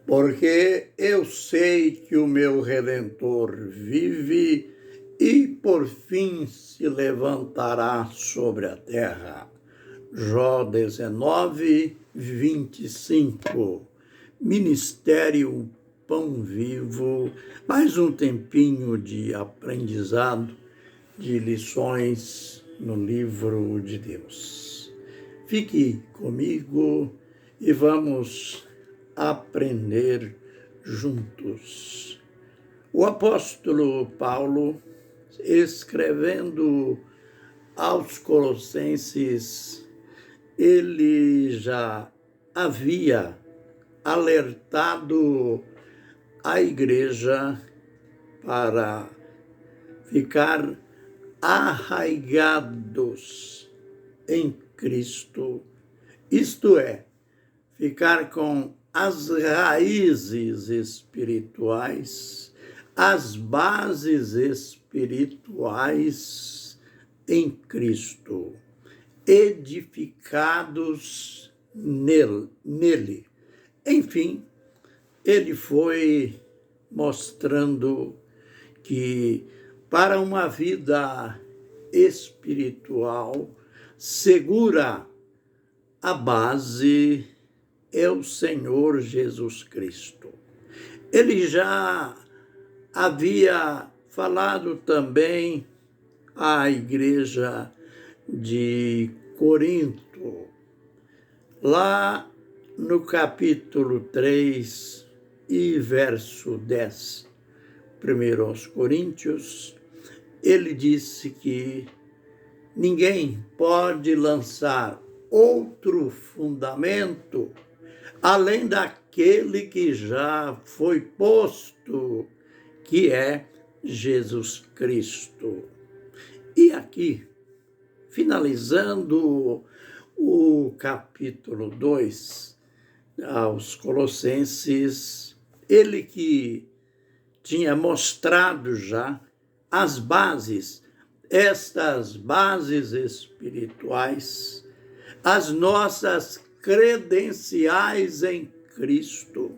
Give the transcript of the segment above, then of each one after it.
porque eu sei que o meu Redentor vive e por fim se levantará sobre a terra. Jó 19, 25. Ministério Pão Vivo, mais um tempinho de aprendizado, de lições no livro de Deus. Fique comigo e vamos aprender juntos. O apóstolo Paulo, escrevendo aos Colossenses, ele já havia alertado a igreja para ficar arraigados em Cristo, isto é, ficar com as raízes espirituais, as bases espirituais em Cristo, edificados nele. Enfim, ele foi mostrando que para uma vida espiritual segura, a base é o Senhor Jesus Cristo. Ele já havia falado também à igreja de Corinto, lá no capítulo 3 e verso 10, 1 aos Coríntios, ele disse que ninguém pode lançar outro fundamento além daquele que já foi posto, que é Jesus Cristo. E aqui, finalizando o capítulo 2 aos Colossenses, ele que tinha mostrado já as bases, estas bases espirituais, as nossas credenciais em Cristo.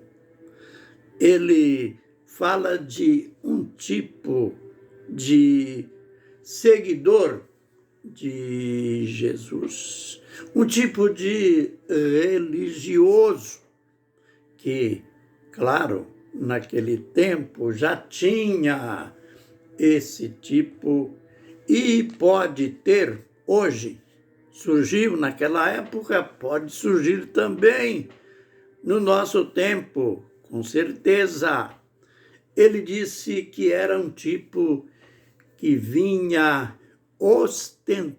Ele fala de um tipo de seguidor de Jesus, um tipo de religioso que, claro, naquele tempo já tinha esse tipo e pode ter hoje. Surgiu naquela época, pode surgir também no nosso tempo, com certeza. Ele disse que era um tipo que vinha ostentando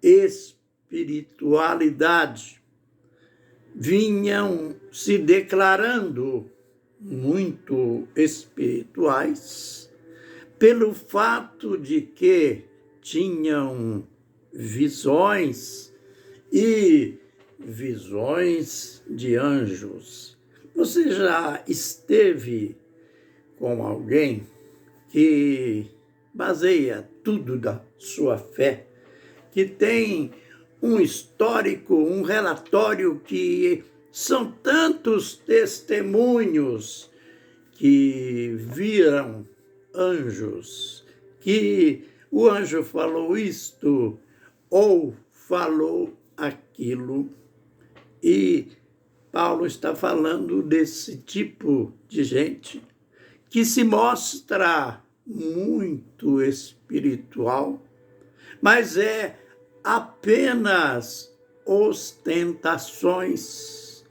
espiritualidade, vinham se declarando muito espirituais, pelo fato de que tinham visões e visões de anjos. Você já esteve com alguém que baseia tudo da sua fé, que tem um histórico, um relatório que são tantos testemunhos que viram anjos, que o anjo falou isto ou falou aquilo. E Paulo está falando desse tipo de gente que se mostra muito espiritual, mas é apenas ostentações.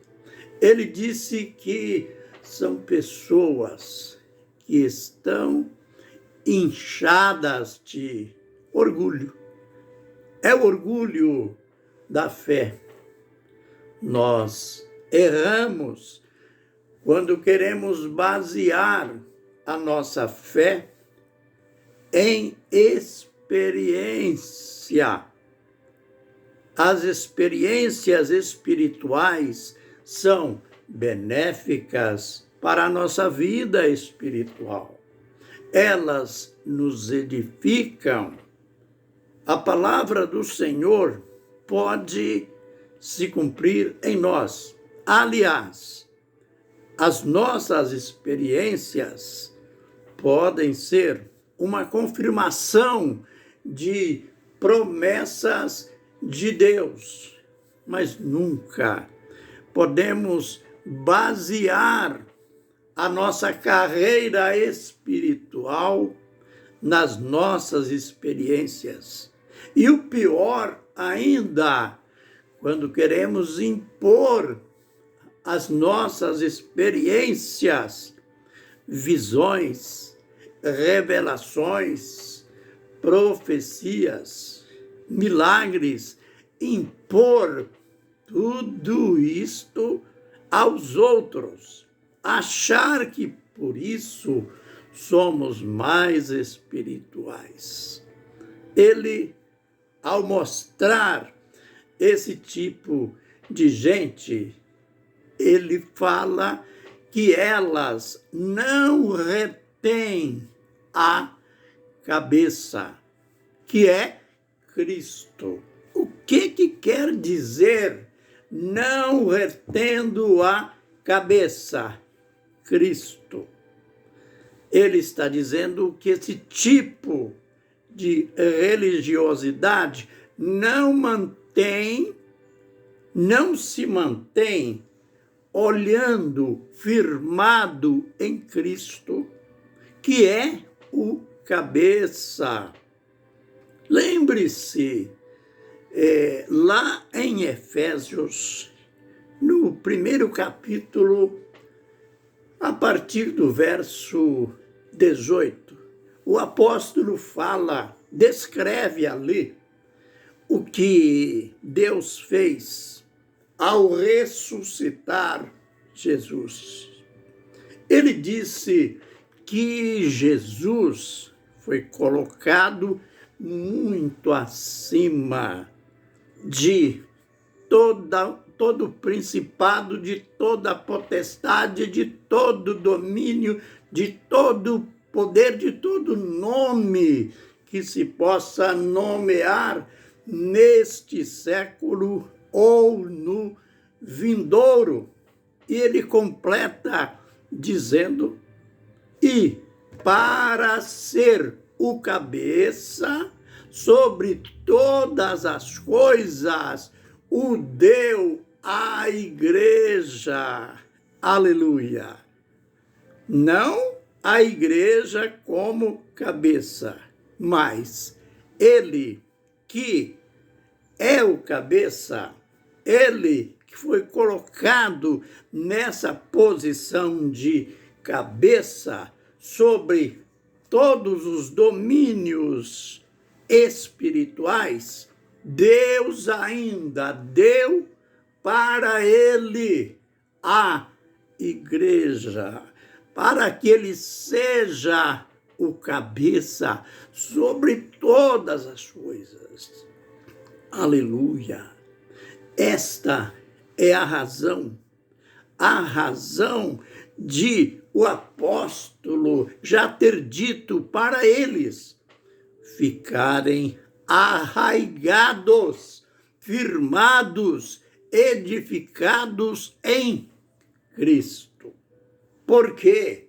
Ele disse que são pessoas que estão inchadas de orgulho. É o orgulho da fé. Nós erramos quando queremos basear a nossa fé em experiência. As experiências espirituais são benéficas para a nossa vida espiritual. Elas nos edificam. A palavra do Senhor pode se cumprir em nós. Aliás, as nossas experiências podem ser uma confirmação de promessas de Deus, mas nunca podemos basear a nossa carreira espiritual nas nossas experiências. E o pior ainda, quando queremos impor as nossas experiências, visões, revelações, profecias, milagres, impor tudo isto aos outros, achar que por isso somos mais espirituais. Ele, ao mostrar esse tipo de gente, ele fala que elas não retêm a cabeça, que é Cristo. O que quer dizer não retendo a cabeça? Cristo. Ele está dizendo que esse tipo de religiosidade não se mantém olhando firmado em Cristo, que é o cabeça. Lembre-se, lá em Efésios, no primeiro capítulo, a partir do verso 18, o apóstolo descreve ali o que Deus fez ao ressuscitar Jesus. Ele disse que Jesus foi colocado muito acima de todo principado, de toda potestade, de todo domínio, de todo poder, de todo nome que se possa nomear neste século ou no vindouro. E ele completa dizendo: e para ser o cabeça sobre todas as coisas, o deu à igreja. Aleluia! Não a igreja como cabeça, mas ele que é o cabeça, ele que foi colocado nessa posição de cabeça sobre todos os domínios espirituais, Deus ainda deu para ele a igreja, para que ele seja o cabeça sobre todas as coisas. Aleluia! Esta é a razão de o apóstolo já ter dito para eles ficarem arraigados, firmados, edificados em Cristo. Porque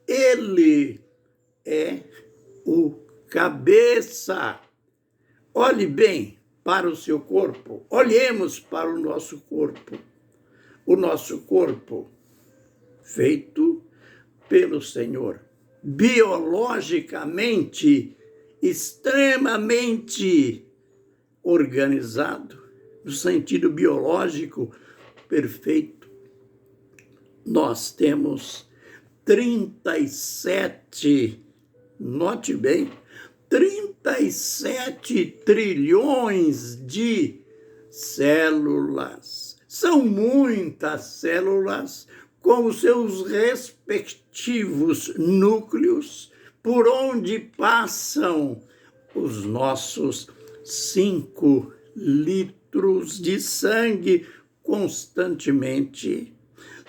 ele é o cabeça. Olhe bem para o seu corpo. Olhemos para o nosso corpo. O nosso corpo feito pelo Senhor, biologicamente extremamente organizado, no sentido biológico perfeito. Nós temos 37, note bem, 37 trilhões de células. São muitas células com os seus respectivos núcleos, por onde passam os nossos 5 litros de sangue constantemente.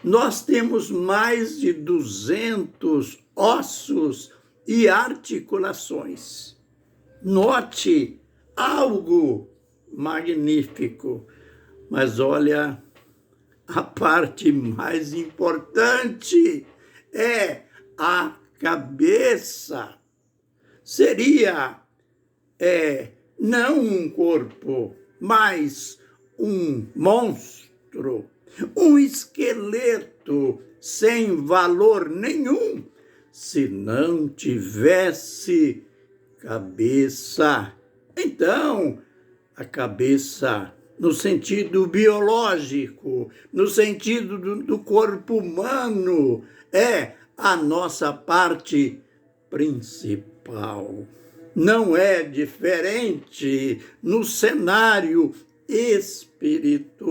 Nós temos mais de 200 ossos e articulações. Note algo magnífico, mas olha a parte mais importante é a cabeça. Seria não um corpo, mas um monstro, um esqueleto sem valor nenhum, se não tivesse cabeça. Então, a cabeça, no sentido biológico, no sentido do corpo humano, é a nossa parte principal. Não é diferente no cenário espiritual.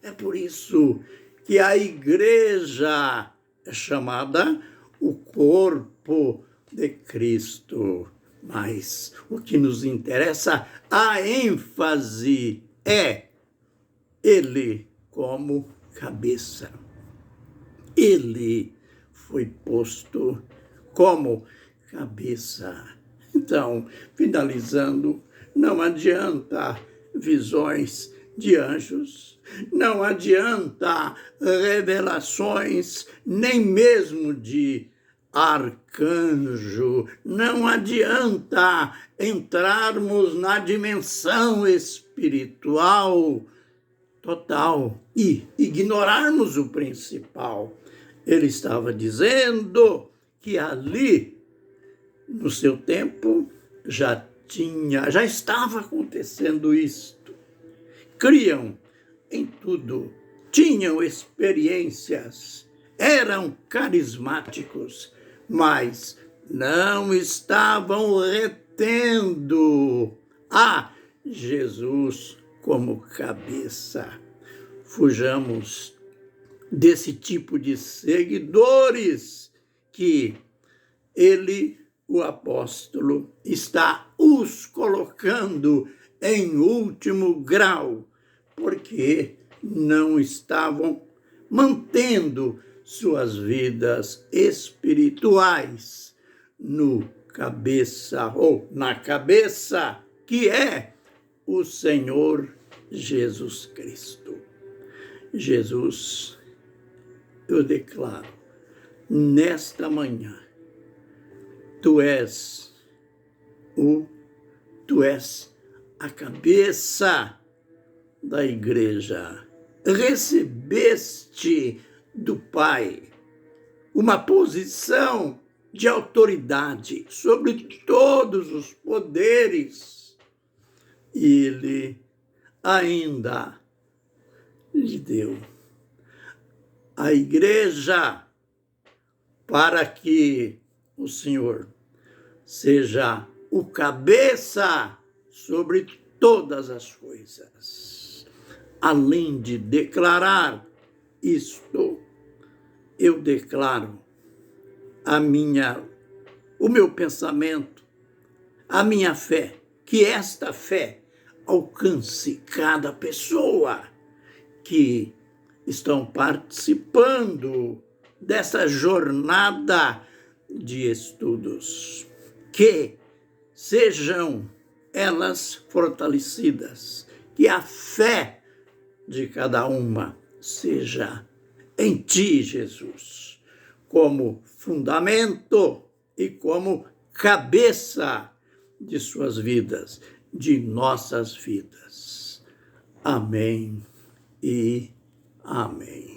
É por isso que a igreja é chamada o corpo de Cristo. Mas o que nos interessa, a ênfase é ele como cabeça. Ele foi posto como cabeça. Então, finalizando, não adianta visões de anjos, não adianta revelações, nem mesmo de arcanjo, não adianta entrarmos na dimensão espiritual total e ignorarmos o principal. Ele estava dizendo que ali, no seu tempo, já estava acontecendo isto. Criam em tudo, tinham experiências, eram carismáticos, mas não estavam retendo a Jesus como cabeça. Fujamos desse tipo de seguidores que ele, o apóstolo, está os colocando em último grau, porque não estavam mantendo suas vidas espirituais no cabeça ou na cabeça, que é o Senhor Jesus Cristo. Jesus, eu declaro, nesta manhã, tu és a cabeça da igreja. Recebeste do Pai uma posição de autoridade sobre todos os poderes. E ele ainda lhe deu a igreja para que o Senhor seja o cabeça sobre todas as coisas. Além de declarar isto, eu declaro o meu pensamento, a minha fé, que esta fé alcance cada pessoa que estão participando dessa jornada de estudos, que sejam elas fortalecidas, que a fé de cada uma seja em ti, Jesus, como fundamento e como cabeça de suas vidas, de nossas vidas. Amém e amém.